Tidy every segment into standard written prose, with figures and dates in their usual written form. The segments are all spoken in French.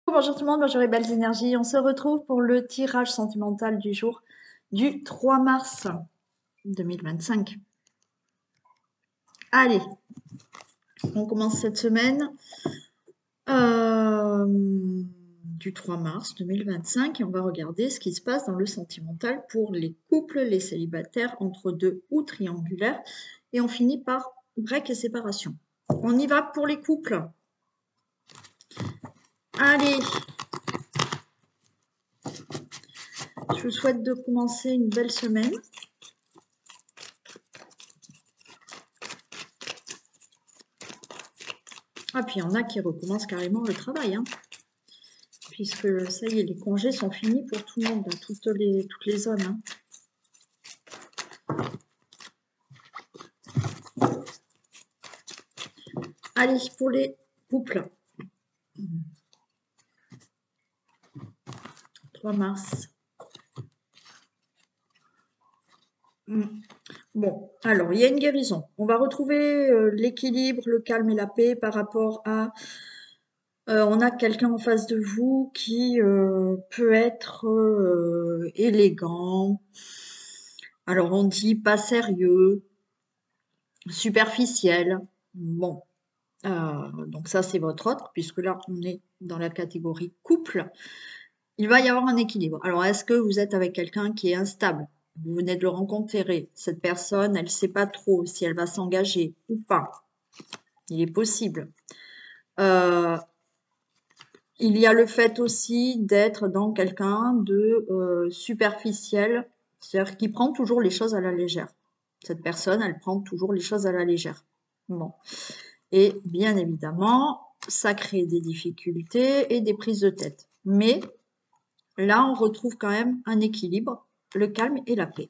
Bonjour tout le monde, bonjour les belles énergies. On se retrouve pour le tirage sentimental du jour du 3 mars 2025. Allez, on commence cette semaine du 3 mars 2025 et on va regarder ce qui se passe dans le sentimental pour les couples, les célibataires entre deux ou triangulaires. Et on finit par break et séparation. On y va pour les couples. Allez, je vous souhaite de commencer une belle semaine. Ah, puis il y en a qui recommencent carrément le travail, hein, puisque ça y est, les congés sont finis pour tout le monde, toutes les zones. Hein. Allez, pour les couples. 3 mars. Bon, alors, il y a une guérison. On va retrouver l'équilibre, le calme et la paix par rapport à... on a quelqu'un en face de vous qui peut être élégant. Alors, on dit pas sérieux, superficiel. Bon, donc ça, c'est votre autre, puisque là, on est dans la catégorie couple. Il va y avoir un équilibre. Alors, est-ce que vous êtes avec quelqu'un qui est instable? Vous venez de le rencontrer. Cette personne, elle ne sait pas trop si elle va s'engager ou pas. Il est possible. Il y a le fait aussi d'être dans quelqu'un de superficiel, c'est-à-dire qui prend toujours les choses à la légère. Cette personne, elle prend toujours les choses à la légère. Bon. Et bien évidemment, ça crée des difficultés et des prises de tête. Mais là, on retrouve quand même un équilibre, le calme et la paix.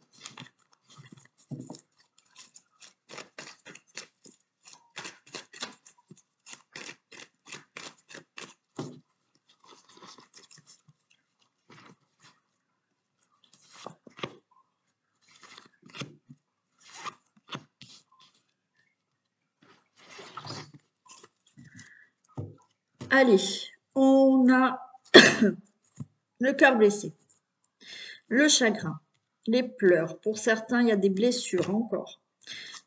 Allez, on a le cœur blessé, le chagrin, les pleurs. Pour certains, il y a des blessures encore.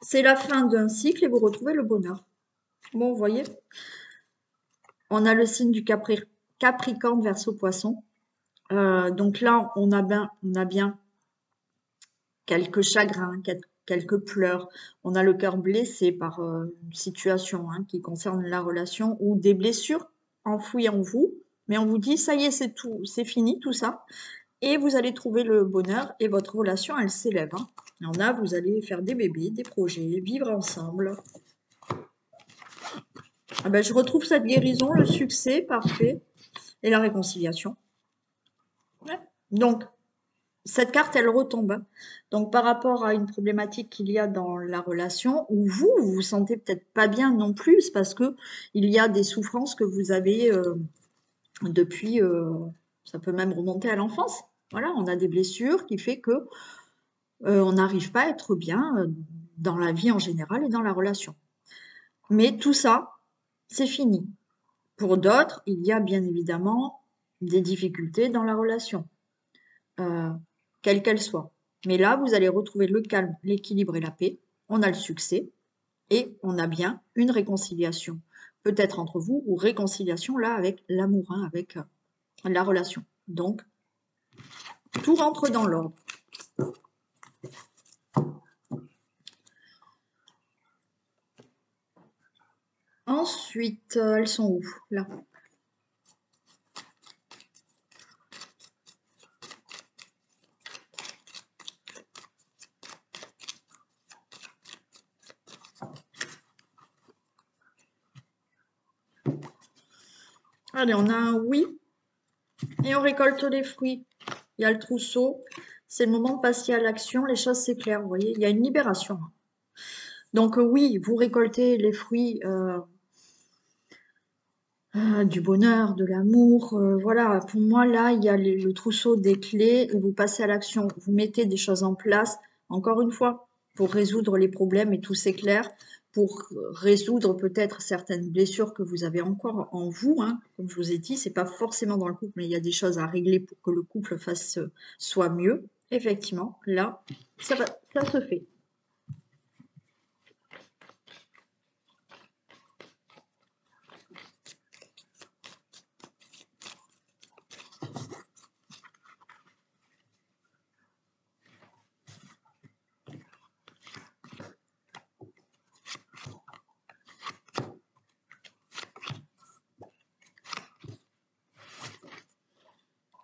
C'est la fin d'un cycle et vous retrouvez le bonheur. Bon, vous voyez, on a le signe du Capricorne verso poisson. Donc là, on a bien quelques chagrins, quelques pleurs. On a le cœur blessé par une situation qui concerne la relation ou des blessures enfouies en vous. Mais on vous dit, ça y est, c'est tout, c'est fini tout ça. Et vous allez trouver le bonheur et votre relation, elle s'élève. Hein. Il y en a, vous allez faire des bébés, des projets, vivre ensemble. Ah ben, je retrouve cette guérison, le succès parfait et la réconciliation. Ouais. Donc, cette carte, elle retombe. Donc, par rapport à une problématique qu'il y a dans la relation, où vous vous sentez peut-être pas bien non plus, c'est parce que il y a des souffrances que vous avez depuis, ça peut même remonter à l'enfance. Voilà, on a des blessures qui fait que on n'arrive pas à être bien dans la vie en général et dans la relation. Mais tout ça, c'est fini. Pour d'autres, il y a bien évidemment des difficultés dans la relation, quelle qu'elle soit. Mais là, vous allez retrouver le calme, l'équilibre et la paix. On a le succès et on a bien une réconciliation. Peut-être entre vous ou réconciliation là avec l'amour, avec la relation. Donc, tout rentre dans l'ordre. Ensuite, elles sont où? Là. Allez, on a un oui et on récolte les fruits. Il y a le trousseau, c'est le moment de passer à l'action, les choses s'éclairent, vous voyez, il y a une libération. Donc oui, vous récoltez les fruits du bonheur, de l'amour, voilà. Pour moi, là, il y a le trousseau des clés et vous passez à l'action. Vous mettez des choses en place, encore une fois, pour résoudre les problèmes et tout s'éclaire. pour résoudre peut-être certaines blessures que vous avez encore en vous, hein. Comme je vous ai dit, c'est pas forcément dans le couple, mais il y a des choses à régler pour que le couple soit mieux. Effectivement, là, ça se fait.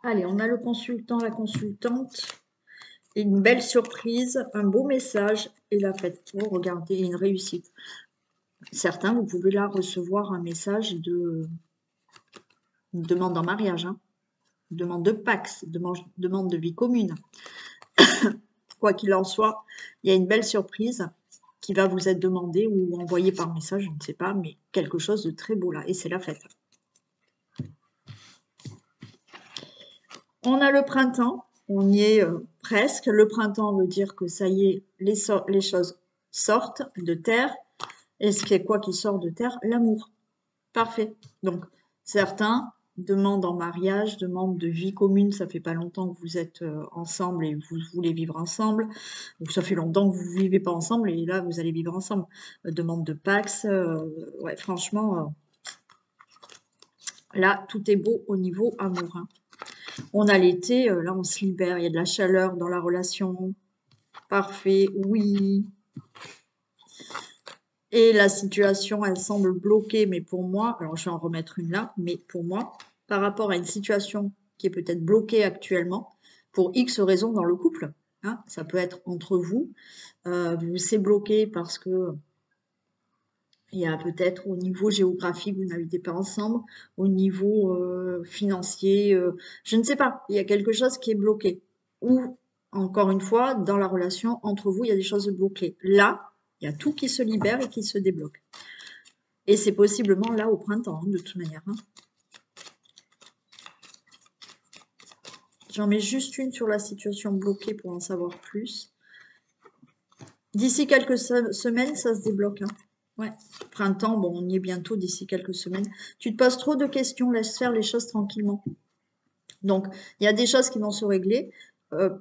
Allez, on a le consultant, la consultante, et une belle surprise, un beau message et la fête. Oh, regardez, une réussite. Certains, vous pouvez là recevoir un message de une demande en mariage, hein, une demande de Pax, demande de vie commune. Quoi qu'il en soit, il y a une belle surprise qui va vous être demandée ou envoyée par message, je ne sais pas, mais quelque chose de très beau là, et c'est la fête. On a le printemps, on y est presque. Le printemps veut dire que ça y est, les choses sortent de terre. Et ce qui est quoi qui sort de terre? L'amour. Parfait. Donc, certains demandent en mariage, demandent de vie commune. Ça fait pas longtemps que vous êtes ensemble et vous voulez vivre ensemble. Ou ça fait longtemps que vous ne vivez pas ensemble et là, vous allez vivre ensemble. Demande de Pax. Ouais, franchement, là, tout est beau au niveau amour, hein. On a l'été, là on se libère, il y a de la chaleur dans la relation. Parfait, oui. Et la situation, elle semble bloquée, mais pour moi, alors je vais en remettre une là, mais pour moi, par rapport à une situation qui est peut-être bloquée actuellement, pour X raisons dans le couple, hein, ça peut être entre vous, c'est bloqué parce que il y a peut-être au niveau géographique, vous n'habitez pas ensemble, au niveau financier, je ne sais pas, il y a quelque chose qui est bloqué. Ou, encore une fois, dans la relation, entre vous, il y a des choses bloquées. Là, il y a tout qui se libère et qui se débloque. Et c'est possiblement là au printemps, hein, de toute manière, hein. J'en mets juste une sur la situation bloquée pour en savoir plus. D'ici quelques semaines, ça se débloque, hein. Ouais, printemps, bon, on y est bientôt d'ici quelques semaines. Tu te poses trop de questions, laisse faire les choses tranquillement. Donc, il y a des choses qui vont se régler.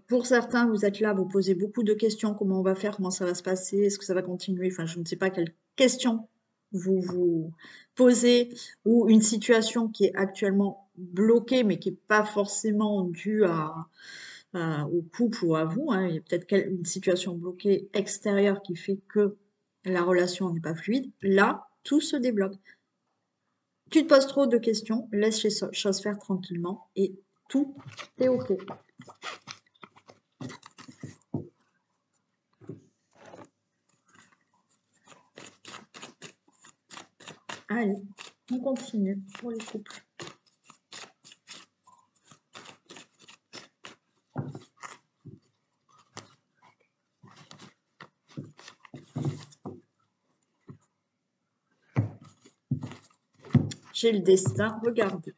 Pour certains, vous êtes là, vous posez beaucoup de questions, comment on va faire, comment ça va se passer, est-ce que ça va continuer, enfin, je ne sais pas quelles questions vous vous posez, ou une situation qui est actuellement bloquée, mais qui n'est pas forcément due au couple ou à vous, hein. Il y a peut-être une situation bloquée extérieure qui fait que la relation n'est pas fluide. Là, tout se débloque. Tu te poses trop de questions, laisse les choses faire tranquillement et tout est OK. Allez, on continue pour les couples. J'ai le destin, regardez.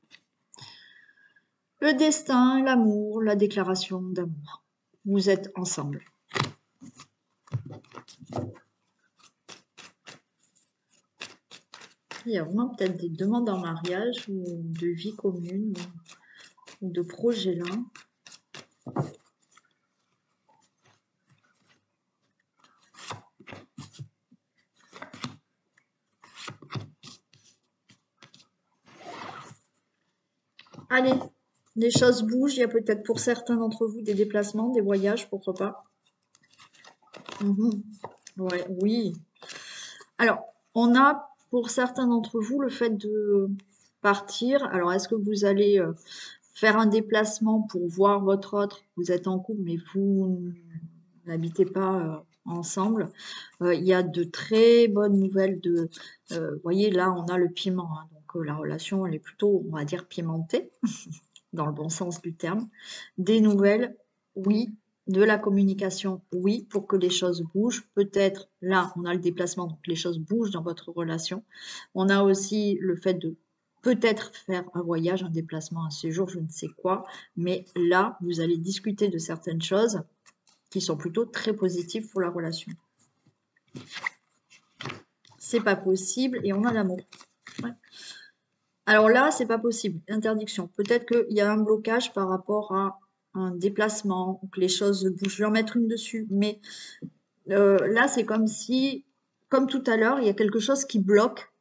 Le destin, l'amour, la déclaration d'amour. Vous êtes ensemble. Il y a vraiment peut-être des demandes en mariage ou de vie commune ou de projet là. Allez, les choses bougent. Il y a peut-être pour certains d'entre vous des déplacements, des voyages, pourquoi pas. Ouais, oui. Alors, on a pour certains d'entre vous le fait de partir. Alors, est-ce que vous allez faire un déplacement pour voir votre autre? Vous êtes en couple, mais vous n'habitez pas ensemble. Il y a de très bonnes nouvelles vous voyez, là, on a le piment, hein, donc la relation, elle est plutôt, on va dire, pimentée, dans le bon sens du terme. Des nouvelles, oui. De la communication, oui, pour que les choses bougent. Peut-être, là, on a le déplacement, donc les choses bougent dans votre relation. On a aussi le fait de peut-être faire un voyage, un déplacement, un séjour, je ne sais quoi. Mais là, vous allez discuter de certaines choses qui sont plutôt très positives pour la relation. c'est pas possible et on a l'amour. Ouais. Alors là, c'est pas possible, interdiction. Peut-être qu'il y a un blocage par rapport à un déplacement, ou que les choses bougent. Je vais en mettre une dessus, mais là, c'est comme si, comme tout à l'heure, il y a quelque chose qui bloque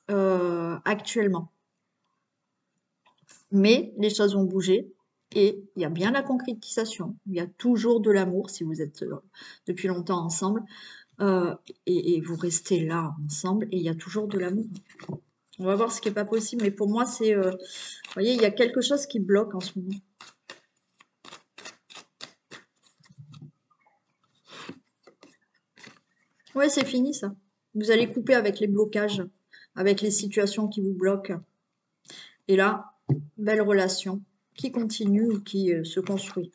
actuellement. Mais les choses vont bouger et il y a bien la concrétisation. Il y a toujours de l'amour si vous êtes depuis longtemps ensemble et vous restez là ensemble et il y a toujours de l'amour. On va voir ce qui n'est pas possible, mais pour moi, c'est, vous voyez, il y a quelque chose qui bloque en ce moment. Ouais, c'est fini ça. Vous allez couper avec les blocages, avec les situations qui vous bloquent. Et là, belle relation qui continue ou qui se construit.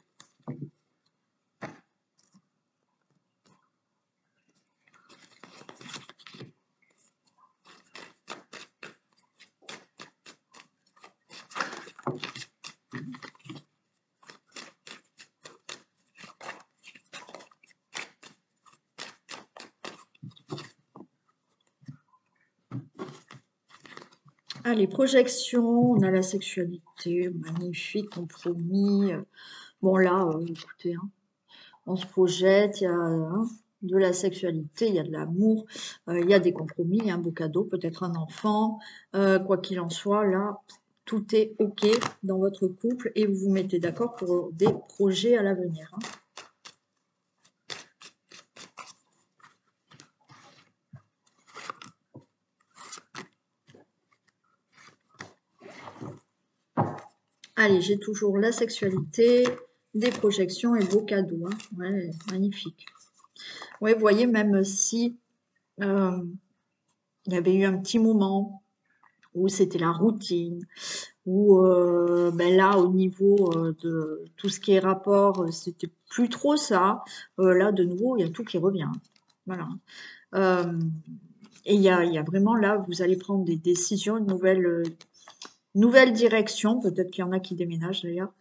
Allez, projections, on a la sexualité, magnifique, compromis. Bon là, écoutez, hein, on se projette, il y a de la sexualité, il y a de l'amour, il y a des compromis, il y a un beau cadeau, peut-être un enfant, quoi qu'il en soit, là, tout est OK dans votre couple et vous vous mettez d'accord pour des projets à l'avenir. Hein. Allez, j'ai toujours la sexualité, des projections et beaux cadeaux. Hein. Ouais, magnifique. Ouais, vous voyez, même si il y avait eu un petit moment où c'était la routine, où ben là, au niveau de tout ce qui est rapport, c'était plus trop ça. Là, de nouveau, il y a tout qui revient. Voilà. Et il y a vraiment là, vous allez prendre des décisions, une nouvelle direction. Peut-être qu'il y en a qui déménagent d'ailleurs.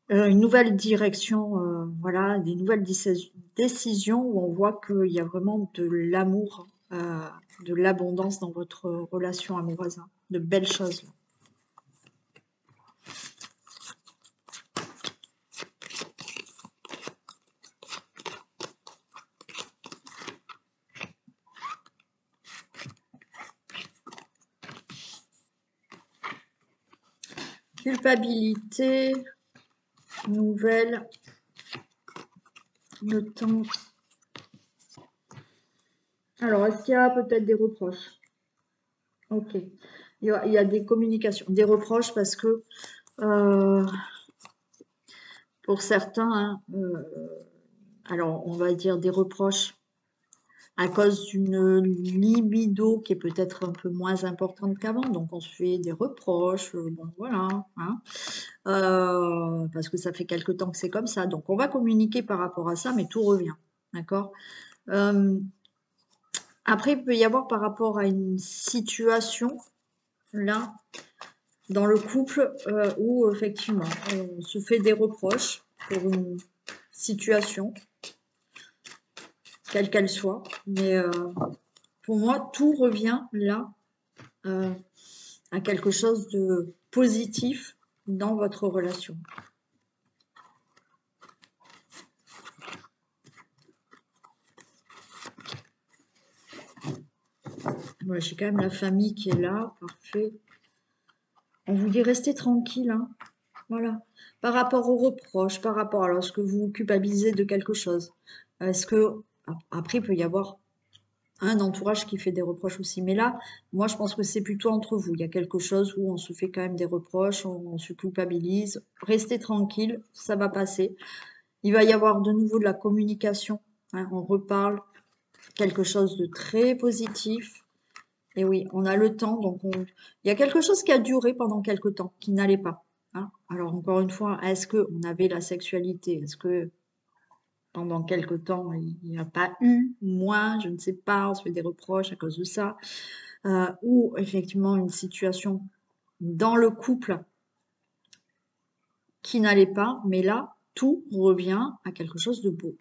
Une nouvelle direction, voilà, des nouvelles décisions où on voit qu'il y a vraiment de l'amour, de l'abondance dans votre relation amoureuse, hein, de belles choses. Là. Culpabilité, nouvelle, le temps. Alors, est-ce qu'il y a peut-être des reproches? Ok. Il y a des communications, des reproches parce que pour certains, hein, alors on va dire des reproches à cause d'une libido qui est peut-être un peu moins importante qu'avant, donc on se fait des reproches, bon voilà, hein, parce que ça fait quelque temps que c'est comme ça, donc on va communiquer par rapport à ça, mais tout revient, d'accord. Après, il peut y avoir par rapport à une situation, là, dans le couple, où effectivement, on se fait des reproches pour une situation, quelle qu'elle soit, mais pour moi, tout revient là à quelque chose de positif dans votre relation. Voilà, j'ai quand même la famille qui est là, parfait. On vous dit restez tranquille, hein. Voilà. Par rapport aux reproches, par rapport à lorsque vous vous culpabilisez de quelque chose, est-ce que après il peut y avoir un entourage qui fait des reproches aussi. Mais là, moi, je pense que c'est plutôt entre vous. Il y a quelque chose où on se fait quand même des reproches, on se culpabilise. Restez tranquille, ça va passer. Il va y avoir de nouveau de la communication. Hein, on reparle quelque chose de très positif. Et oui, on a le temps. Donc, il y a quelque chose qui a duré pendant quelque temps, qui n'allait pas. Hein. Alors, encore une fois, est-ce qu'on avait la sexualité? Est-ce que pendant quelque temps, il n'y a pas eu, moins, je ne sais pas, on se fait des reproches à cause de ça, ou effectivement une situation dans le couple qui n'allait pas, mais là, tout revient à quelque chose de beau.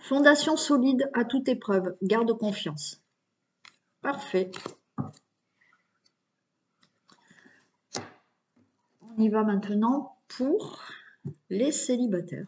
Fondation solide à toute épreuve. Garde confiance. Parfait. On y va maintenant pour les célibataires.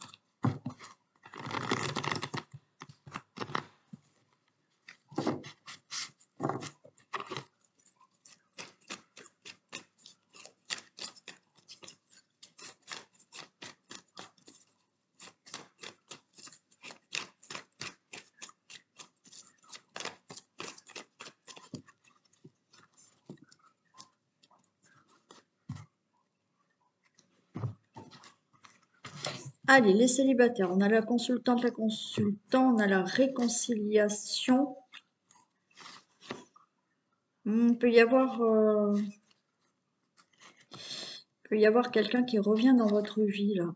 Allez, les célibataires, on a la consultante, la consultant, on a la réconciliation. Il peut y avoir quelqu'un qui revient dans votre vie, là.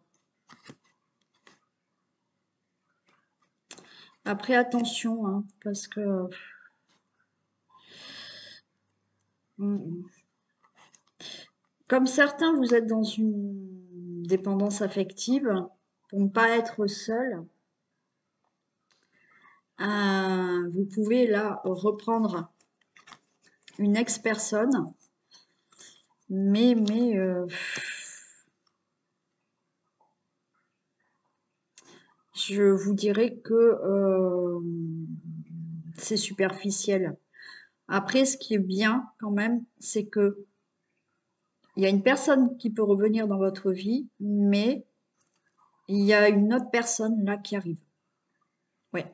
Après, attention, hein, parce que... Comme certains, vous êtes dans une dépendance affective, pour ne pas être seul, vous pouvez là reprendre une ex-personne, mais je vous dirais que c'est superficiel. Après, ce qui est bien quand même, c'est que il y a une personne qui peut revenir dans votre vie, mais il y a une autre personne là qui arrive. Ouais.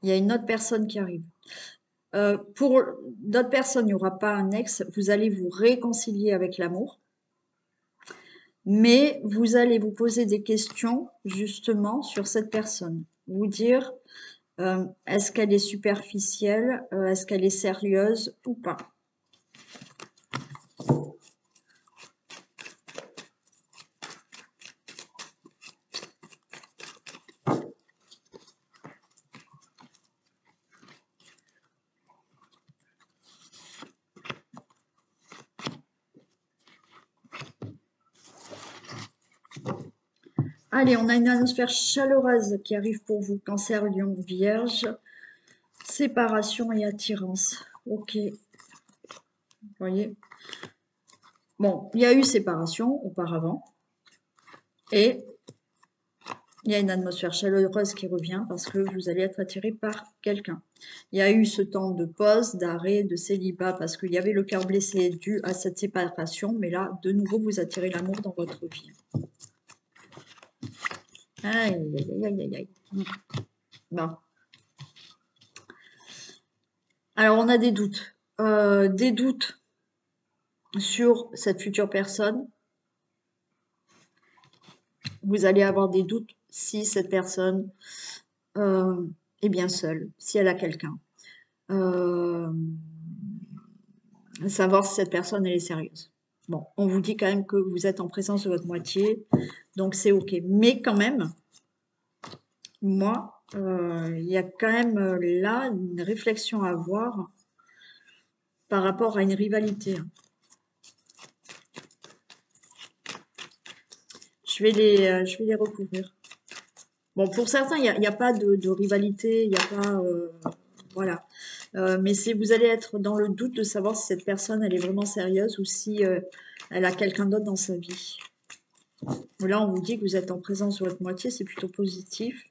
Il y a une autre personne qui arrive. Pour d'autres personnes, il n'y aura pas un ex, vous allez vous réconcilier avec l'amour, mais vous allez vous poser des questions justement sur cette personne. Vous dire, est-ce qu'elle est superficielle, est-ce qu'elle est sérieuse ou pas? Allez, on a une atmosphère chaleureuse qui arrive pour vous. Cancer, Lion, Vierge. Séparation et attirance. Ok. Vous voyez? Bon, il y a eu séparation auparavant. Et il y a une atmosphère chaleureuse qui revient parce que vous allez être attiré par quelqu'un. Il y a eu ce temps de pause, d'arrêt, de célibat parce qu'il y avait le cœur blessé dû à cette séparation. Mais là, de nouveau, vous attirez l'amour dans votre vie. Aïe, aïe, aïe, aïe, aïe. Bon. Alors, on a des doutes. Des doutes sur cette future personne. Vous allez avoir des doutes si cette personne est bien seule, si elle a quelqu'un. Savoir si cette personne elle est sérieuse. Bon, on vous dit quand même que vous êtes en présence de votre moitié, donc c'est ok. Mais quand même, moi, il y a quand même là une réflexion à avoir par rapport à une rivalité. Je vais les recouvrir. Bon, pour certains, il n'y a pas de rivalité, il n'y a pas... voilà. Mais si vous allez être dans le doute de savoir si cette personne, elle est vraiment sérieuse ou si elle a quelqu'un d'autre dans sa vie. Là, on vous dit que vous êtes en présence de votre moitié, c'est plutôt positif.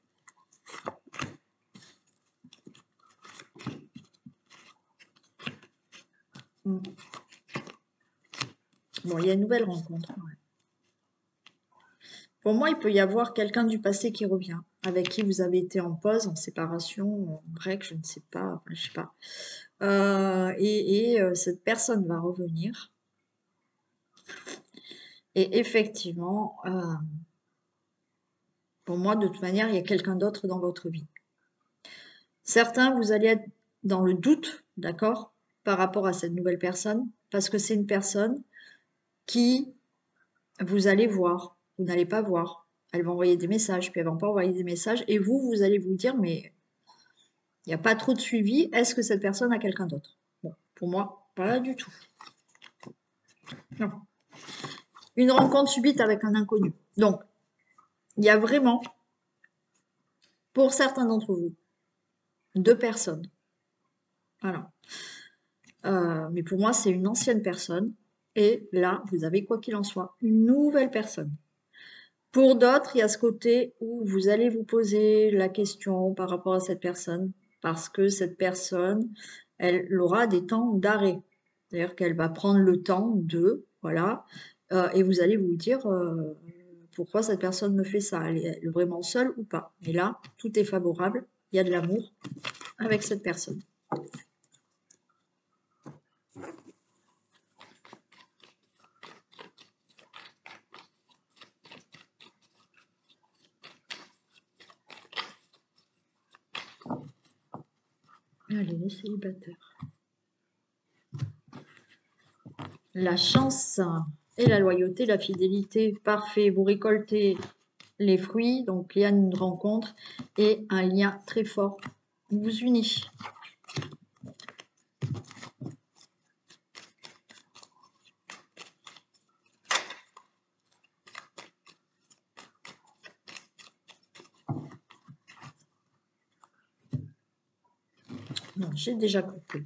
Bon, il y a une nouvelle rencontre. Ouais. Pour moi, il peut y avoir quelqu'un du passé qui revient, avec qui vous avez été en pause, en séparation, en break, je ne sais pas, enfin, je sais pas. Cette personne va revenir. Et effectivement, pour moi, de toute manière, il y a quelqu'un d'autre dans votre vie. Certains, vous allez être dans le doute, d'accord, par rapport à cette nouvelle personne, parce que c'est une personne qui vous allez voir, vous n'allez pas voir. Elle va envoyer des messages, puis elle va pas envoyer des messages, et vous allez vous dire, mais il n'y a pas trop de suivi, est-ce que cette personne a quelqu'un d'autre? Bon, pour moi, pas du tout. Non. Une rencontre subite avec un inconnu. Donc, Il y a vraiment, pour certains d'entre vous, 2 personnes. Voilà. Mais pour moi, c'est une ancienne personne. Et là, vous avez, quoi qu'il en soit, une nouvelle personne. Pour d'autres, il y a ce côté où vous allez vous poser la question par rapport à cette personne, parce que cette personne, elle aura des temps d'arrêt. C'est-à-dire qu'elle va prendre le temps de, voilà, et vous allez vous dire pourquoi cette personne me fait ça, elle est vraiment seule ou pas. Et là, tout est favorable, il y a de l'amour avec cette personne. Allez, les célibataires. La chance et la loyauté, la fidélité, parfait. Vous récoltez les fruits, donc il y a une rencontre et un lien très fort vous unit. Non, j'ai déjà coupé.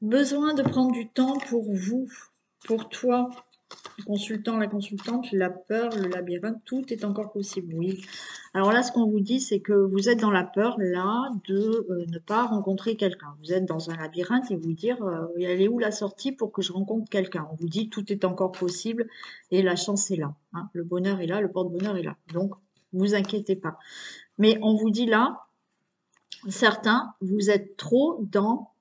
Besoin de prendre du temps pour vous, pour toi, le consultant, la consultante, la peur, le labyrinthe, tout est encore possible, oui. Alors là, ce qu'on vous dit, c'est que vous êtes dans la peur, là, de ne pas rencontrer quelqu'un. Vous êtes dans un labyrinthe et vous dire, elle est où la sortie pour que je rencontre quelqu'un? On vous dit, tout est encore possible et la chance est là. Hein. Le bonheur est là, le porte-bonheur est là. Donc, vous inquiétez pas. Mais on vous dit là, certains, vous êtes trop dans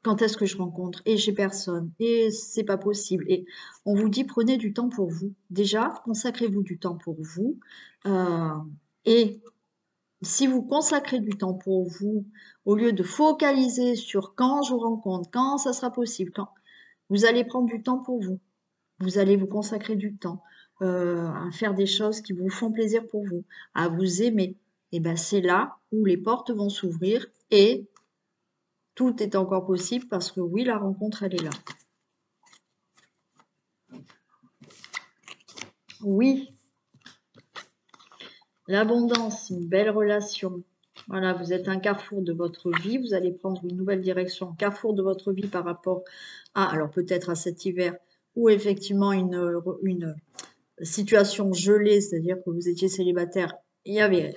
quand est-ce que je rencontre et j'ai personne et c'est pas possible. Et on vous dit prenez du temps pour vous. Déjà, consacrez-vous du temps pour vous. Et si vous consacrez du temps pour vous, au lieu de focaliser sur quand je vous rencontre, quand ça sera possible, quand vous allez prendre du temps pour vous. Vous allez vous consacrer du temps à faire des choses qui vous font plaisir pour vous, à vous aimer. Et ben c'est là où les portes vont s'ouvrir et tout est encore possible parce que oui, la rencontre, elle est là. Oui, l'abondance, une belle relation. Voilà, vous êtes un carrefour de votre vie, vous allez prendre une nouvelle direction, carrefour de votre vie par rapport à, alors peut-être à cet hiver, ou effectivement une situation gelée, c'est-à-dire que vous étiez célibataire, il n'y avait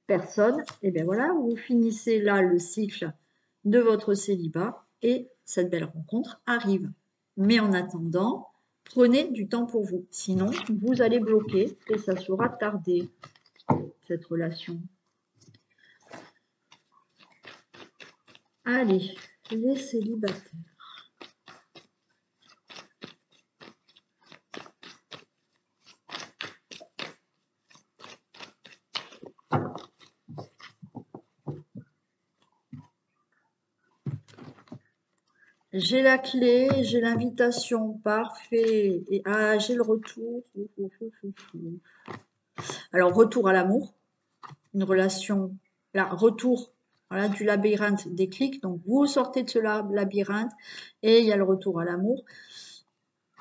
personne, et bien voilà, vous finissez là le cycle de votre célibat et cette belle rencontre arrive. Mais en attendant, prenez du temps pour vous. Sinon, vous allez bloquer et ça sera tardé, cette relation. Allez, les célibataires. J'ai la clé, j'ai l'invitation, parfait. Et j'ai le retour. Alors, retour à l'amour, une relation, là, retour voilà, du labyrinthe des clics. Donc, vous sortez de ce labyrinthe et il y a le retour à l'amour.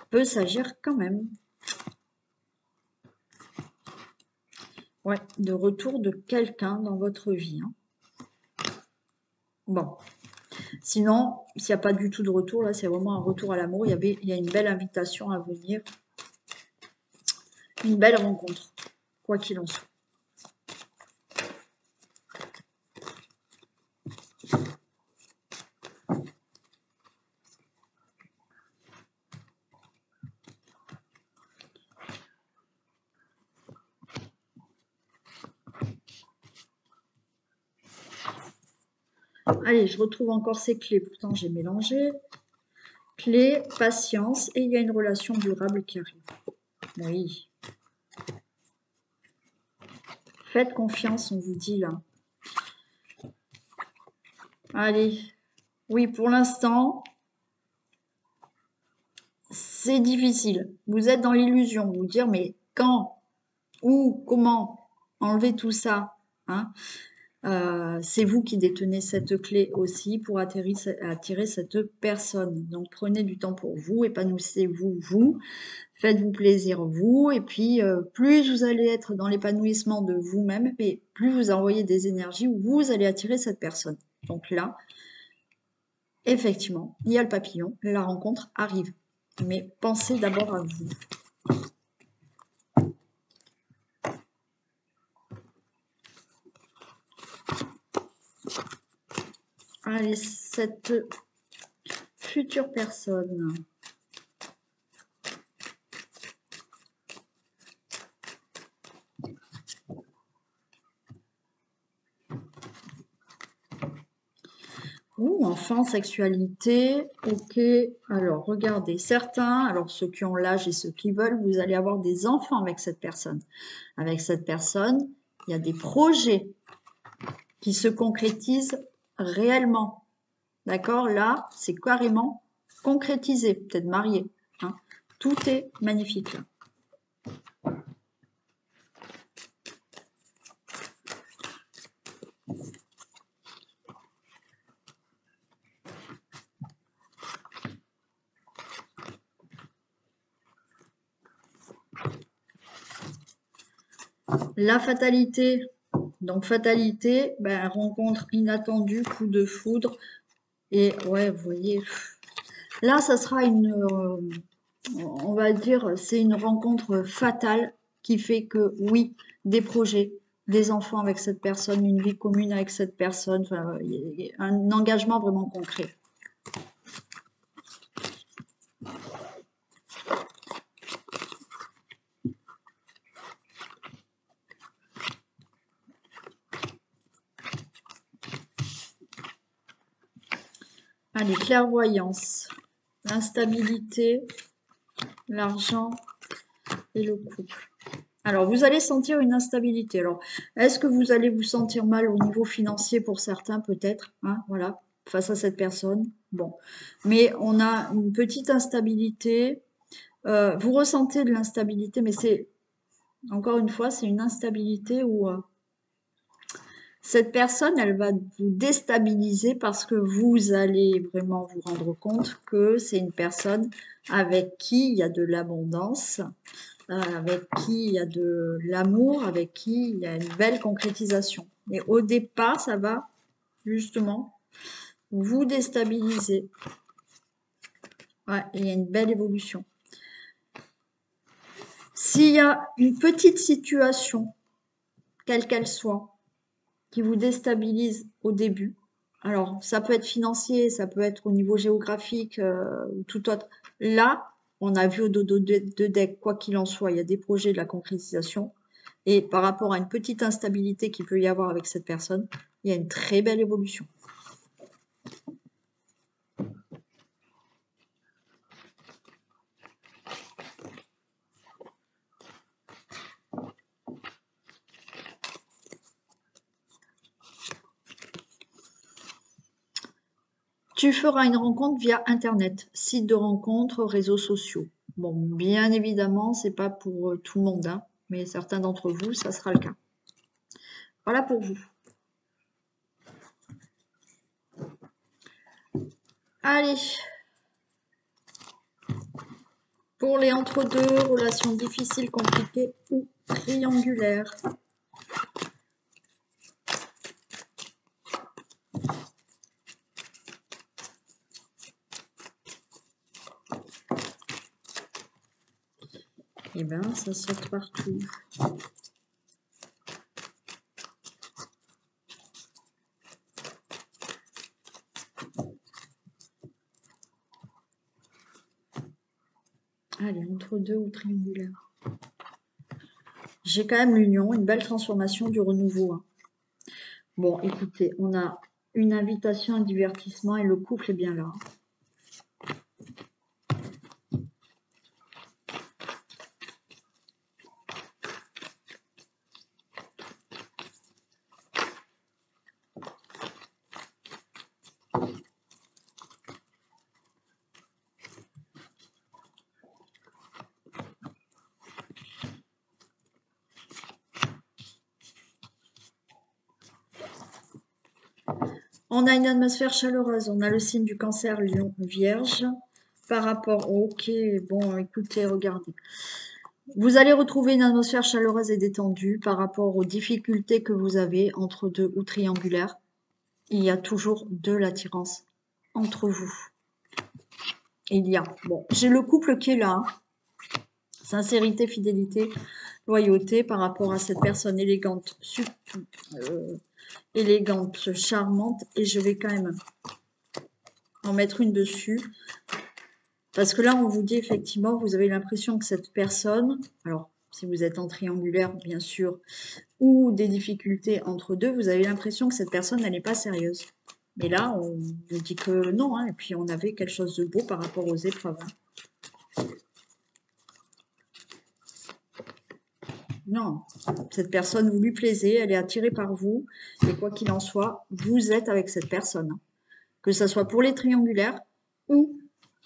Peut s'agir quand même. Ouais, de retour de quelqu'un dans votre vie. Hein. Bon. Sinon, s'il n'y a pas du tout de retour, là, c'est vraiment un retour à l'amour. Il y a une belle invitation à venir. Une belle rencontre, quoi qu'il en soit. Allez, je retrouve encore ces clés. Pourtant, j'ai mélangé. Clé, patience, et il y a une relation durable qui arrive. Oui. Faites confiance, on vous dit là. Allez. Oui, pour l'instant, c'est difficile. Vous êtes dans l'illusion. Vous dire, mais quand ou comment enlever tout ça, hein, c'est vous qui détenez cette clé aussi pour attirer cette personne. Donc prenez du temps pour vous, épanouissez-vous, vous, faites-vous plaisir, vous, et puis plus vous allez être dans l'épanouissement de vous-même, et plus vous envoyez des énergies où vous allez attirer cette personne. Donc là, effectivement, il y a le papillon, la rencontre arrive. Mais pensez d'abord à vous. Allez, cette future personne. Ouh, enfant, sexualité, ok. Alors, regardez, certains, alors ceux qui ont l'âge et ceux qui veulent, vous allez avoir des enfants avec cette personne. Avec cette personne, il y a des projets qui se concrétisent réellement. D'accord? Là, c'est carrément concrétisé, peut-être marié, hein. Tout est magnifique là. La fatalité, donc fatalité, ben, rencontre inattendue, coup de foudre, et ouais, vous voyez, là, ça sera on va dire, c'est une rencontre fatale qui fait que, oui, des projets, des enfants avec cette personne, une vie commune avec cette personne, enfin, il y a un engagement vraiment concret. Allez, clairvoyance, l'instabilité, l'argent et le couple. Alors, vous allez sentir une instabilité. Alors, est-ce que vous allez vous sentir mal au niveau financier pour certains, peut-être, hein, voilà, face à cette personne? Bon. Mais on a une petite instabilité. Vous ressentez de l'instabilité, mais c'est, encore une fois, c'est une instabilité où cette personne, elle va vous déstabiliser parce que vous allez vraiment vous rendre compte que c'est une personne avec qui il y a de l'abondance, avec qui il y a de l'amour, avec qui il y a une belle concrétisation. Et au départ, ça va justement vous déstabiliser. Ouais, il y a une belle évolution. S'il y a une petite situation, quelle qu'elle soit, qui vous déstabilise au début, alors ça peut être financier, ça peut être au niveau géographique ou tout autre. Là, on a vu au dodo de deck, quoi qu'il en soit, il y a des projets de la concrétisation. Et par rapport à une petite instabilité qu'il peut y avoir avec cette personne, il y a une très belle évolution. Tu feras une rencontre via Internet, site de rencontre, réseaux sociaux. Bon, bien évidemment, c'est pas pour tout le monde, hein, mais certains d'entre vous, ça sera le cas. Voilà pour vous. Allez. Pour les entre-deux, relations difficiles, compliquées ou triangulaires. Eh bien, ça saute partout. Allez, entre deux ou triangulaire. J'ai quand même l'union, une belle transformation du renouveau, hein. Bon, écoutez, on a une invitation, un divertissement et le couple est bien là. On a une atmosphère chaleureuse, on a le signe du Cancer, Lion, Vierge. Par rapport, ok, bon, écoutez, regardez. Vous allez retrouver une atmosphère chaleureuse et détendue par rapport aux difficultés que vous avez entre deux ou triangulaires. Il y a toujours de l'attirance entre vous. Il y a, bon, j'ai le couple qui est là. Sincérité, fidélité, loyauté par rapport à cette personne élégante, élégante, charmante. Et je vais quand même en mettre une dessus. Parce que là, on vous dit effectivement, vous avez l'impression que cette personne, alors si vous êtes en triangulaire, bien sûr, ou des difficultés entre deux, vous avez l'impression que cette personne, elle n'est pas sérieuse. Mais là, on vous dit que non, hein, et puis on avait quelque chose de beau par rapport aux épreuves. Hein. Non, cette personne, vous lui plaisez, elle est attirée par vous, et quoi qu'il en soit, vous êtes avec cette personne. Hein. Que ce soit pour les triangulaires ou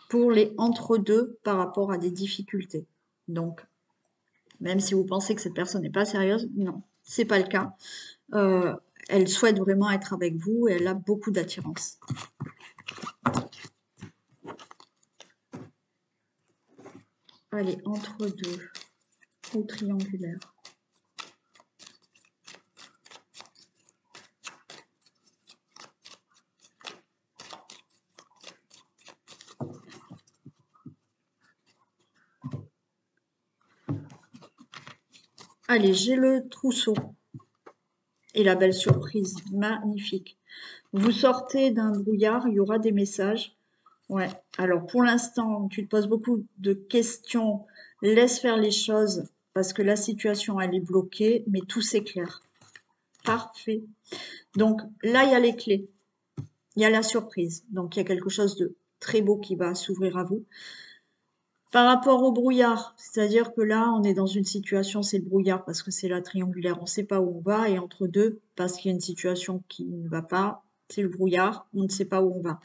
pour les entre-deux par rapport à des difficultés. Donc, même si vous pensez que cette personne n'est pas sérieuse, non, c'est pas le cas. Elle souhaite vraiment être avec vous et elle a beaucoup d'attirance. Allez, entre deux ou triangulaire. Allez, j'ai le trousseau. Et la belle surprise, magnifique. Vous sortez d'un brouillard, il y aura des messages. Ouais, alors pour l'instant, tu te poses beaucoup de questions. Laisse faire les choses parce que la situation, elle est bloquée, mais tout s'éclaire. Parfait. Donc là, il y a les clés. Il y a la surprise. Donc il y a quelque chose de très beau qui va s'ouvrir à vous. Par rapport au brouillard, c'est-à-dire que là, on est dans une situation, c'est le brouillard parce que c'est la triangulaire, on ne sait pas où on va, et entre deux, parce qu'il y a une situation qui ne va pas, c'est le brouillard, on ne sait pas où on va.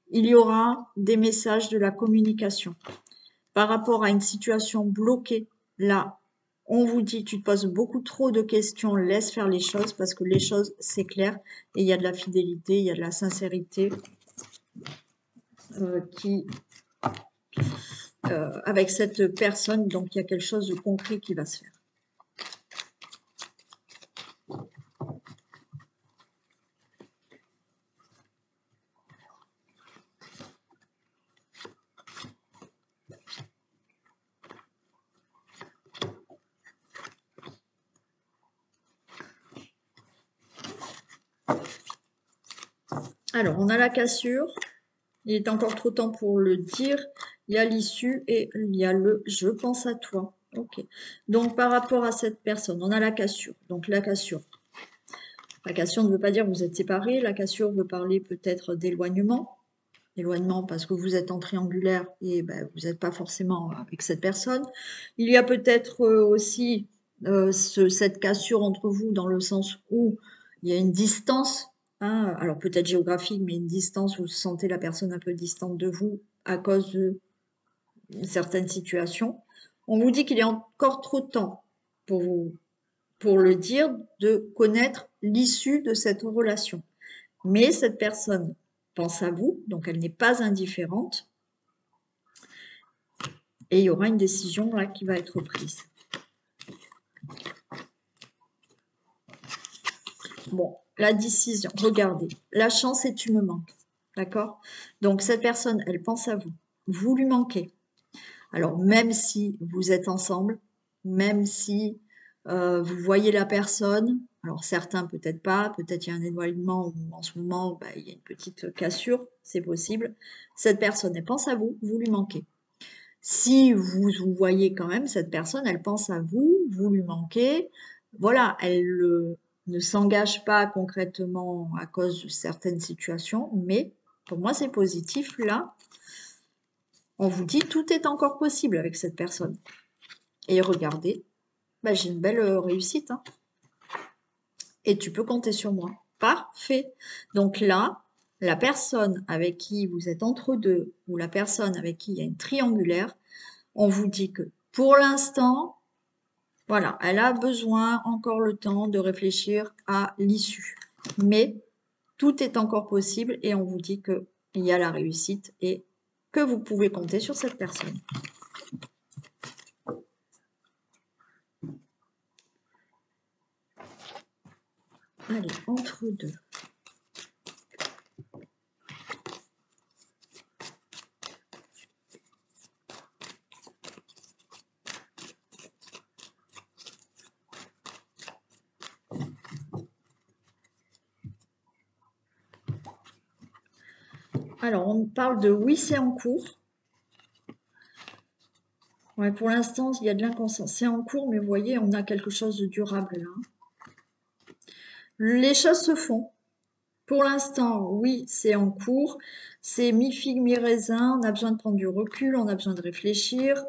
Il y aura des messages de la communication. Par rapport à une situation bloquée, là, on vous dit, tu te poses beaucoup trop de questions, laisse faire les choses parce que les choses, c'est clair, et il y a de la fidélité, il y a de la sincérité avec cette personne, donc il y a quelque chose de concret qui va se faire. Alors, on a la cassure. Il est encore trop temps pour le dire. Il y a l'issue et il y a le « je pense à toi ». Ok. Donc, par rapport à cette personne, on a la cassure. Donc, la cassure. La cassure ne veut pas dire que vous êtes séparés. La cassure veut parler peut-être d'éloignement. Éloignement parce que vous êtes en triangulaire et ben, vous n'êtes pas forcément avec cette personne. Il y a peut-être aussi cette cassure entre vous dans le sens où il y a une distance, hein, alors peut-être géographique, mais une distance où vous sentez la personne un peu distante de vous à cause d'une certaine situation. On vous dit qu'il est encore trop tôt pour vous, pour le dire, de connaître l'issue de cette relation. Mais cette personne pense à vous, donc elle n'est pas indifférente. Et il y aura une décision là qui va être prise. Bon, la décision, regardez, la chance et tu me manques, d'accord? Donc cette personne, elle pense à vous, vous lui manquez. Alors même si vous êtes ensemble, même si vous voyez la personne, alors certains peut-être pas, peut-être il y a un éloignement ou en ce moment bah, il y a une petite cassure, c'est possible. Cette personne, elle pense à vous, vous lui manquez. Si vous voyez quand même, cette personne, elle pense à vous, vous lui manquez. Voilà, elle ne s'engage pas concrètement à cause de certaines situations, mais pour moi, c'est positif. Là, on vous dit tout est encore possible avec cette personne. Et regardez, bah, j'ai une belle réussite. Hein. Et tu peux compter sur moi. Parfait. Donc là, la personne avec qui vous êtes entre deux ou la personne avec qui il y a une triangulaire, on vous dit que pour l'instant, voilà, elle a besoin encore le temps de réfléchir à l'issue. Mais tout est encore possible et on vous dit qu'il y a la réussite et que vous pouvez compter sur cette personne. Allez, entre deux. Alors, on parle de oui, c'est en cours. Ouais, pour l'instant, il y a de l'inconscience. C'est en cours, mais vous voyez, on a quelque chose de durable là. Les choses se font. Pour l'instant, oui, c'est en cours. C'est mi-figue, mi-raisin. On a besoin de prendre du recul, on a besoin de réfléchir.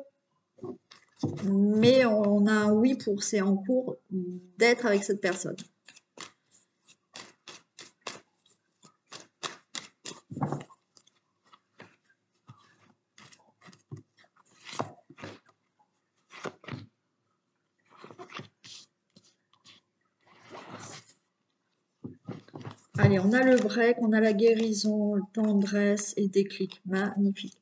Mais on a un oui pour c'est en cours d'être avec cette personne. Allez, on a le break, on a la guérison, tendresse et déclic. Magnifique.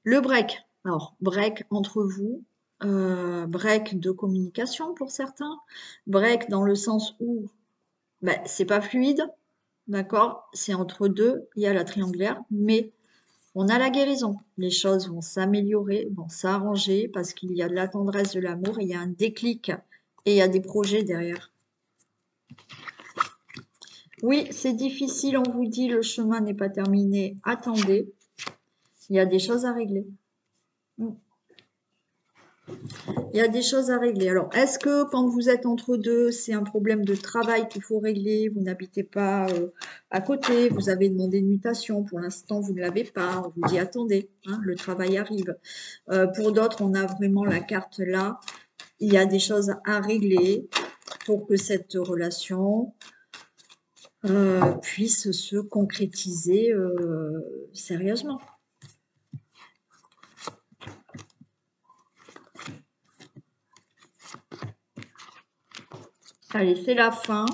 Le break. Alors, break entre vous, break de communication pour certains, break dans le sens où c'est pas fluide, d'accord? C'est entre deux, il y a la triangulaire, mais on a la guérison. Les choses vont s'améliorer, vont s'arranger parce qu'il y a de la tendresse, de l'amour, et il y a un déclic et il y a des projets derrière. Oui, c'est difficile, on vous dit, le chemin n'est pas terminé, attendez, il y a des choses à régler. Il y a des choses à régler. Alors, est-ce que quand vous êtes entre deux, c'est un problème de travail qu'il faut régler? Vous n'habitez pas à côté, vous avez demandé une mutation, pour l'instant vous ne l'avez pas, on vous dit attendez, hein, le travail arrive. Pour d'autres, on a vraiment la carte là, il y a des choses à régler pour que cette relation puisse se concrétiser sérieusement. Allez, c'est la fin.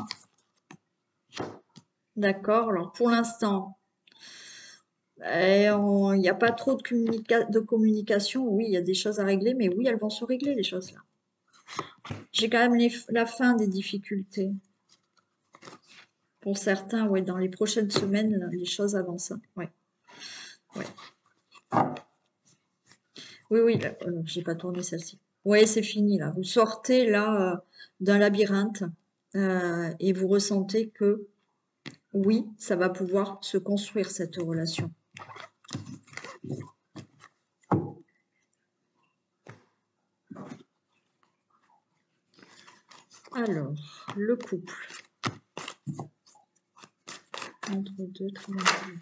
D'accord, alors pour l'instant, il n'y a pas trop de communication. Oui, il y a des choses à régler, mais oui, elles vont se régler, les choses là. J'ai quand même la fin des difficultés. Pour certains, ouais, dans les prochaines semaines, les choses avancent. Ouais. Ouais. Oui, j'ai pas tourné celle-ci. Oui, c'est fini là. Vous sortez là d'un labyrinthe et vous ressentez que oui, ça va pouvoir se construire cette relation. Alors, le couple. Entre deux triangulaires.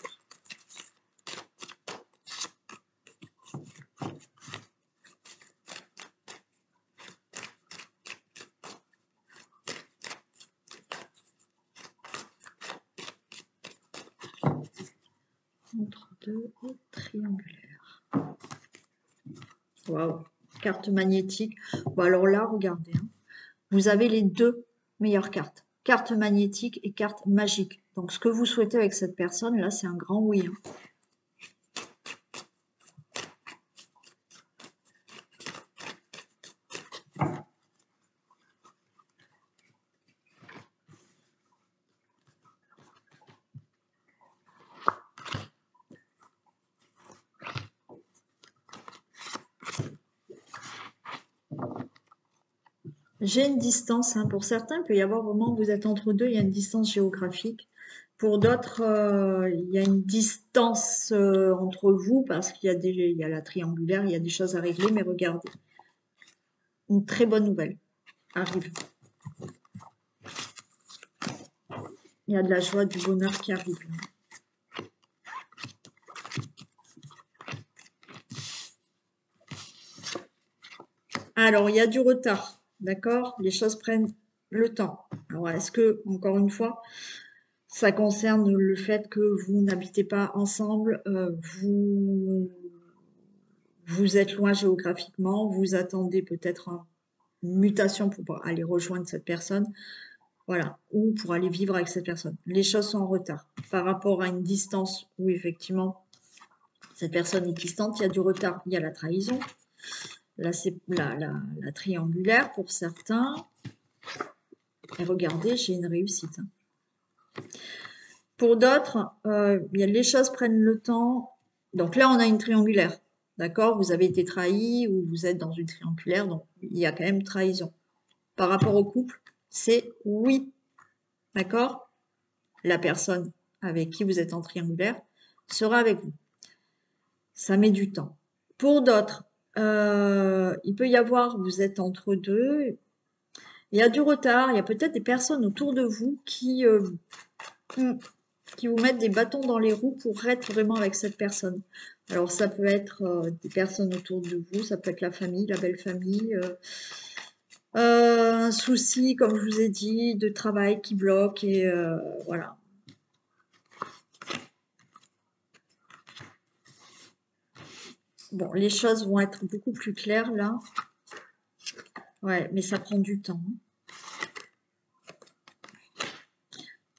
Entre deux et triangulaire. Waouh, carte magnétique. Bon, alors là, regardez, hein. Vous avez les deux meilleures cartes. Carte magnétique et carte magique. Donc, ce que vous souhaitez avec cette personne, là, c'est un grand oui. Hein. J'ai une distance, hein. Pour certains, il peut y avoir vraiment, vous êtes entre deux, il y a une distance géographique. Pour d'autres, il y a une distance entre vous parce qu'il y a il y a la triangulaire, il y a des choses à régler, mais regardez, une très bonne nouvelle arrive. Il y a de la joie, du bonheur qui arrive. Alors, il y a du retard, d'accord? Les choses prennent le temps. Alors, est-ce que, encore une fois, ça concerne le fait que vous n'habitez pas ensemble, vous êtes loin géographiquement, vous attendez peut-être une mutation pour aller rejoindre cette personne. Voilà, ou pour aller vivre avec cette personne. Les choses sont en retard. Par rapport à une distance où effectivement cette personne est distante, il y a du retard, il y a la trahison. Là, c'est la triangulaire pour certains. Et regardez, j'ai une réussite. Pour d'autres, les choses prennent le temps. Donc là, on a une triangulaire. D'accord? Vous avez été trahi ou vous êtes dans une triangulaire, donc il y a quand même trahison. Par rapport au couple, c'est oui. D'accord? La personne avec qui vous êtes en triangulaire sera avec vous. Ça met du temps. Pour d'autres, il peut y avoir, vous êtes entre deux, il y a du retard, il y a peut-être des personnes autour de vous qui vous mettent des bâtons dans les roues pour être vraiment avec cette personne. Alors ça peut être des personnes autour de vous, ça peut être la famille, la belle famille, un souci, comme je vous ai dit, de travail qui bloque et voilà. Bon, les choses vont être beaucoup plus claires là. Ouais, mais ça prend du temps.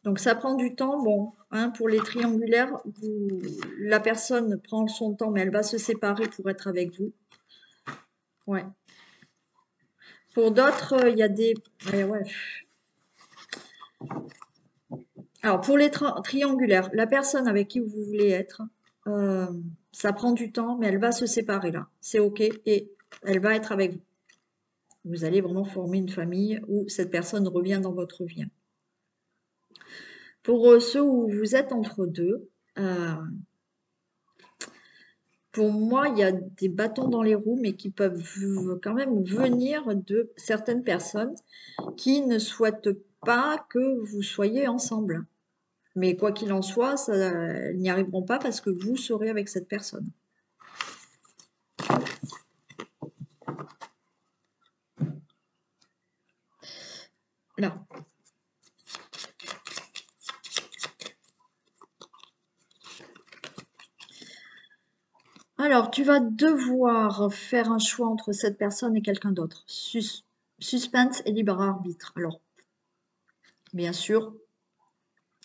Donc ça prend du temps. Bon, hein, pour les triangulaires, la personne prend son temps, mais elle va se séparer pour être avec vous. Ouais. Pour d'autres, il y a des... Ouais. Alors, pour les triangulaires, la personne avec qui vous voulez être, ça prend du temps, mais elle va se séparer là. C'est OK et elle va être avec vous. Vous allez vraiment former une famille où cette personne revient dans votre vie. Pour ceux où vous êtes entre deux, pour moi, il y a des bâtons dans les roues, mais qui peuvent quand même venir de certaines personnes qui ne souhaitent pas que vous soyez ensemble. Mais quoi qu'il en soit, elles n'y arriveront pas parce que vous serez avec cette personne. Là. Alors, tu vas devoir faire un choix entre cette personne et quelqu'un d'autre. Suspense et libre arbitre. Alors, bien sûr,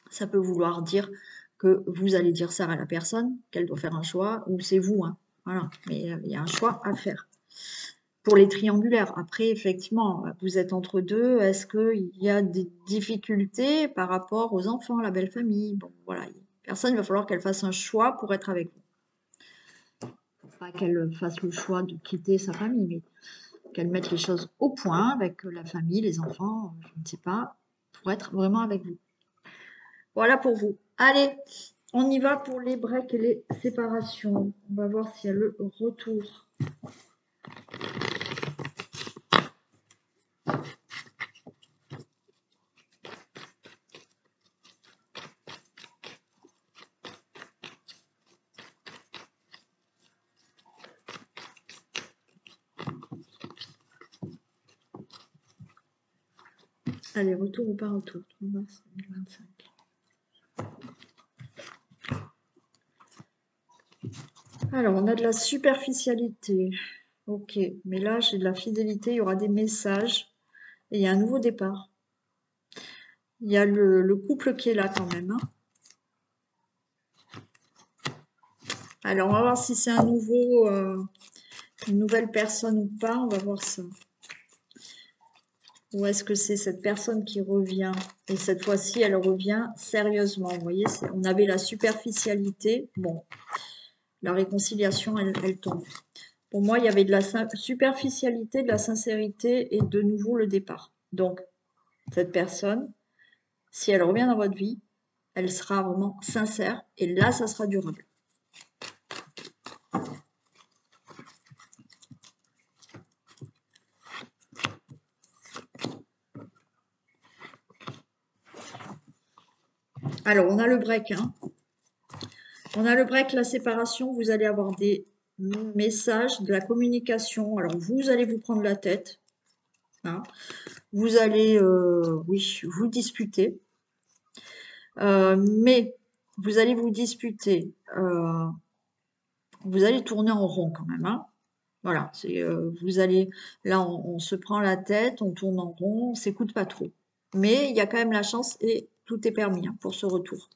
ça peut vouloir dire que vous allez dire ça à la personne, qu'elle doit faire un choix, ou c'est vous. Hein. Voilà, mais il y a un choix à faire. Pour les triangulaires, après, effectivement, vous êtes entre deux. Est-ce qu'il y a des difficultés par rapport aux enfants, la belle famille? Bon, voilà. Personne, il va falloir qu'elle fasse un choix pour être avec vous. Pas qu'elle fasse le choix de quitter sa famille, mais qu'elle mette les choses au point avec la famille, les enfants, je ne sais pas, pour être vraiment avec vous. Voilà pour vous. Allez, on y va pour les breaks et les séparations. On va voir s'il y a le retour. Allez, retour ou pas retour, 3 mars 2025. Alors, on a de la superficialité. Ok, mais là, j'ai de la fidélité, il y aura des messages et il y a un nouveau départ. Il y a le couple qui est là quand même. Hein. Alors, on va voir si c'est un nouveau, une nouvelle personne ou pas. On va voir ça. Ou est-ce que c'est cette personne qui revient? Et cette fois-ci, elle revient sérieusement. Vous voyez, on avait la superficialité. Bon, la réconciliation, elle tombe. Pour moi, il y avait de la superficialité, de la sincérité et de nouveau le départ. Donc, cette personne, si elle revient dans votre vie, elle sera vraiment sincère et là, ça sera durable. Alors, on a le break. Hein. On a le break, la séparation. Vous allez avoir des messages, de la communication. Alors, vous allez vous prendre la tête. Hein. Vous allez, oui, vous disputer. Mais vous allez vous disputer. Vous allez tourner en rond quand même. Hein. Voilà, vous allez, là, on se prend la tête, on tourne en rond, on s'écoute pas trop. Mais il y a quand même la chance et tout est permis hein, pour ce retour.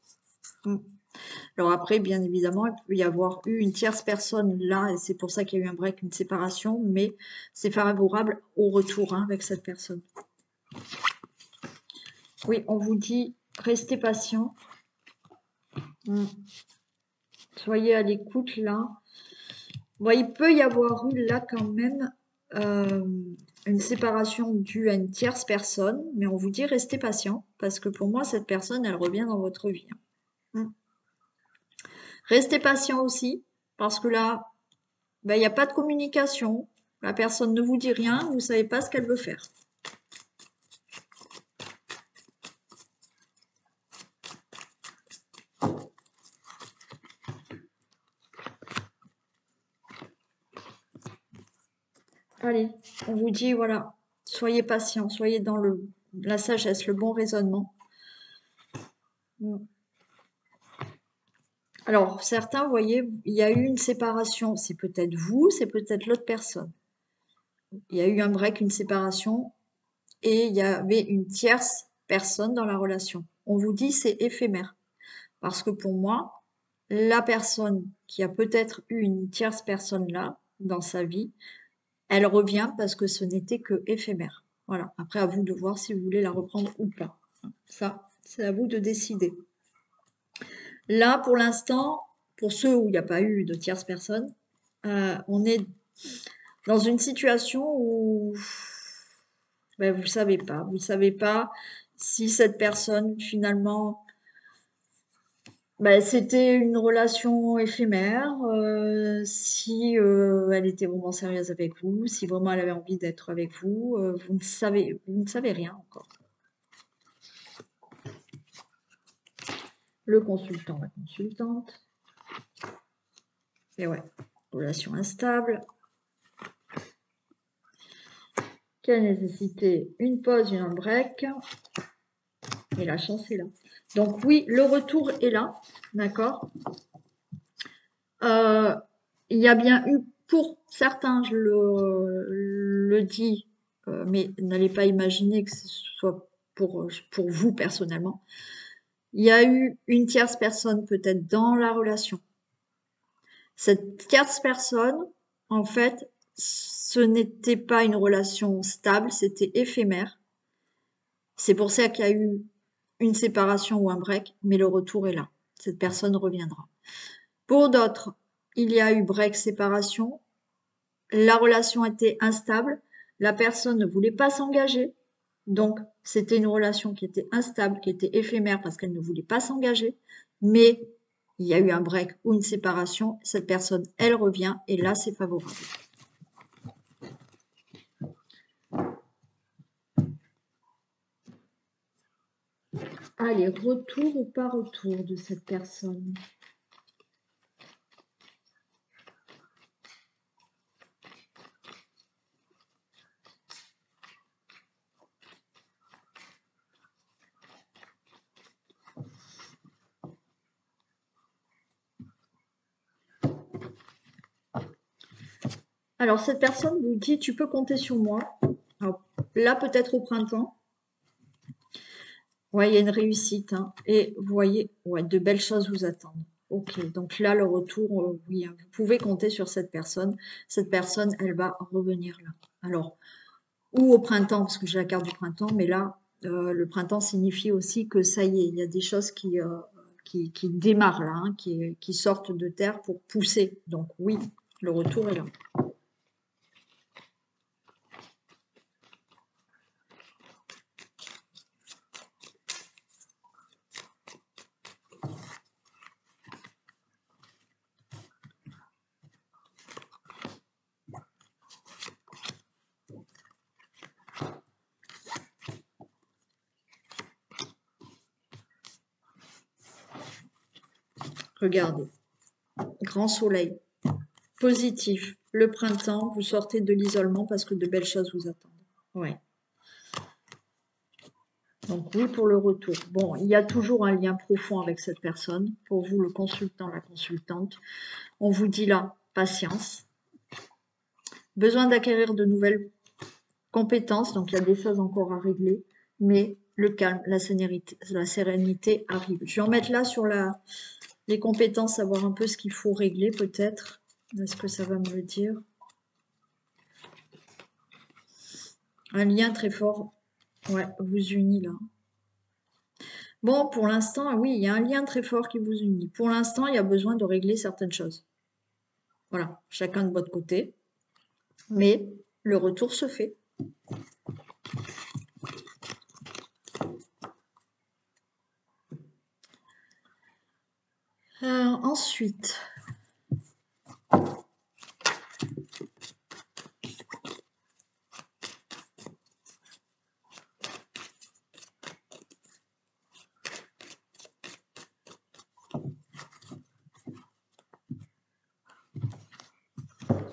Alors après, bien évidemment, il peut y avoir eu une tierce personne là, et c'est pour ça qu'il y a eu un break, une séparation, mais c'est favorable au retour hein, avec cette personne. Oui, on vous dit, restez patient. Soyez à l'écoute là. Bon, il peut y avoir eu là quand même une séparation due à une tierce personne, mais on vous dit restez patient, parce que pour moi, cette personne, elle revient dans votre vie. Restez patient aussi, parce que là, ben, il n'y a pas de communication, la personne ne vous dit rien, vous ne savez pas ce qu'elle veut faire. Allez, on vous dit, voilà, soyez patient, soyez dans la sagesse, le bon raisonnement. Alors, certains, vous voyez, il y a eu une séparation, c'est peut-être vous, c'est peut-être l'autre personne. Il y a eu un break, une séparation, et il y avait une tierce personne dans la relation. On vous dit c'est éphémère. Parce que pour moi, la personne qui a peut-être eu une tierce personne là, dans sa vie, elle revient parce que ce n'était que éphémère. Voilà. Après, à vous de voir si vous voulez la reprendre ou pas. Ça, c'est à vous de décider. Là, pour l'instant, pour ceux où il n'y a pas eu de tierce personne, on est dans une situation où ben, vous ne savez pas si cette personne finalement ben, c'était une relation éphémère, si elle était vraiment sérieuse avec vous, si vraiment elle avait envie d'être avec vous, vous ne savez rien encore. Le consultant, la consultante. Et ouais, relation instable. Qui a nécessité une pause, une break. Et la chance est là. Donc oui, le retour est là, d'accord. Il y a bien eu, pour certains, je le dis, mais n'allez pas imaginer que ce soit pour vous personnellement. Il y a eu une tierce personne peut-être dans la relation. Cette tierce personne, en fait, ce n'était pas une relation stable, c'était éphémère. C'est pour ça qu'il y a eu une séparation ou un break, mais le retour est là. Cette personne reviendra. Pour d'autres, il y a eu break, séparation. La relation était instable. La personne ne voulait pas s'engager. Donc, c'était une relation qui était instable, qui était éphémère parce qu'elle ne voulait pas s'engager. Mais il y a eu un break ou une séparation. Cette personne, elle revient et là, c'est favorable. Allez, retour ou pas retour de cette personne? Alors, cette personne vous dit, tu peux compter sur moi. Alors, là, peut-être au printemps. Ouais, il y a une réussite. Hein. Et vous voyez, ouais, de belles choses vous attendent. Ok, donc là, le retour, oui, hein, vous pouvez compter sur cette personne. Cette personne, elle va revenir là. Alors, ou au printemps, parce que j'ai la carte du printemps, mais là, le printemps signifie aussi que ça y est, il y a des choses qui démarrent là, hein, qui sortent de terre pour pousser. Donc oui, le retour est là. Regardez, grand soleil, positif. Le printemps, vous sortez de l'isolement parce que de belles choses vous attendent. Ouais. Donc oui, pour le retour. Bon, il y a toujours un lien profond avec cette personne. Pour vous, le consultant, la consultante. On vous dit là, patience. Besoin d'acquérir de nouvelles compétences. Donc il y a des choses encore à régler. Mais le calme, la sérénité arrive. Je vais en mettre là sur les compétences, savoir un peu ce qu'il faut régler peut-être. Est-ce que ça va me le dire? Un lien très fort, ouais, vous unit là. Bon, pour l'instant, oui, il y a un lien très fort qui vous unit. Pour l'instant, il y a besoin de régler certaines choses. Voilà, chacun de votre côté. Mais le retour se fait. Ensuite,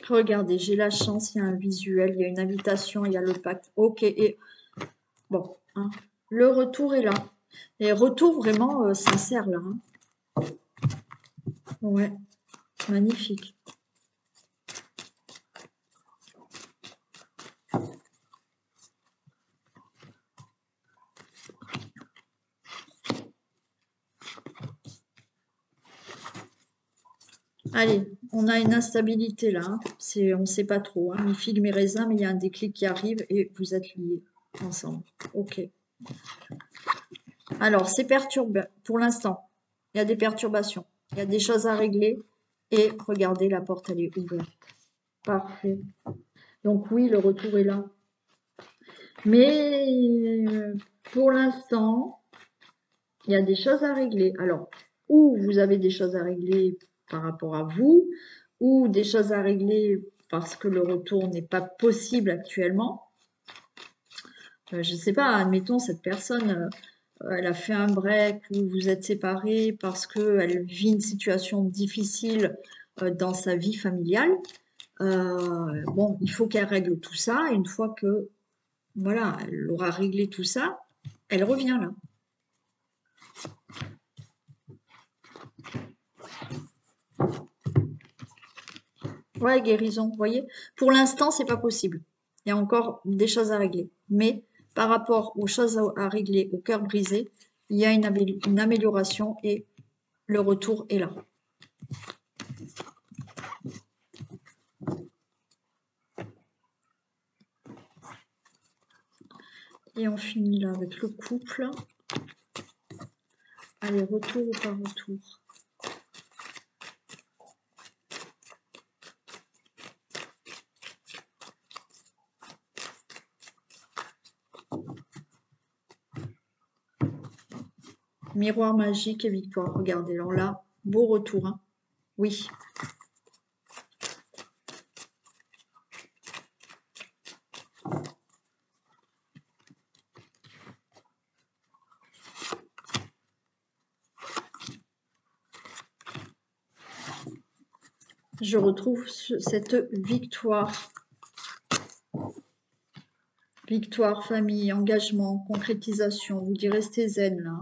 regardez, j'ai la chance, il y a un visuel, il y a une invitation, il y a le pacte. Ok, et bon, hein, le retour est là. Et retour vraiment sincère là. Hein. Ouais, magnifique. Allez, on a une instabilité là. Hein. On ne sait pas trop. Hein. Mi figue, mi raisin, mais il y a un déclic qui arrive et vous êtes liés ensemble. Ok. Alors, c'est perturbé pour l'instant. Il y a des perturbations. Il y a des choses à régler. Et regardez, la porte, elle est ouverte. Parfait. Donc oui, le retour est là. Mais pour l'instant, il y a des choses à régler. Alors, ou vous avez des choses à régler par rapport à vous, ou des choses à régler parce que le retour n'est pas possible actuellement. Je ne sais pas, admettons, cette personne, elle a fait un break ou vous êtes séparés parce qu'elle vit une situation difficile dans sa vie familiale. Bon, il faut qu'elle règle tout ça. Une fois que, voilà, elle aura réglé tout ça, elle revient là. Ouais, guérison, vous voyez. Pour l'instant, c'est pas possible. Il y a encore des choses à régler. Mais par rapport aux choses à régler, au cœur brisé, il y a une amélioration et le retour est là. Et on finit là avec le couple. Allez, retour ou pas retour? Miroir magique et victoire. Regardez, alors là, beau retour. Hein. Oui. Je retrouve cette victoire. Victoire, famille, engagement, concrétisation. Vous direz restez zen là.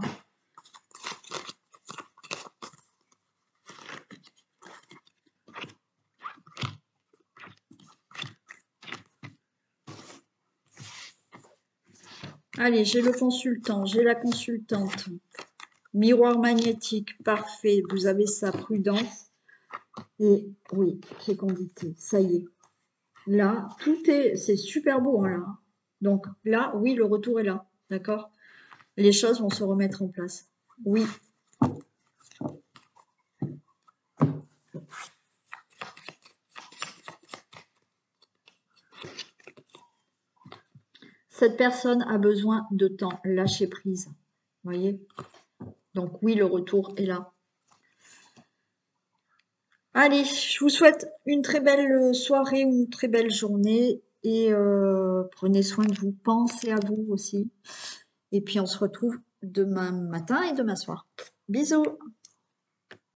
Allez, j'ai le consultant, j'ai la consultante. Miroir magnétique, parfait. Vous avez sa prudence. Et oui, fécondité, ça y est. Là, c'est super beau, hein, là. Donc là, oui, le retour est là, d'accord? Les choses vont se remettre en place. Oui. Cette personne a besoin de temps, lâcher prise. Voyez? Donc oui, le retour est là. Allez, je vous souhaite une très belle soirée, une très belle journée et prenez soin de vous, pensez à vous aussi. Et puis on se retrouve demain matin et demain soir. Bisous!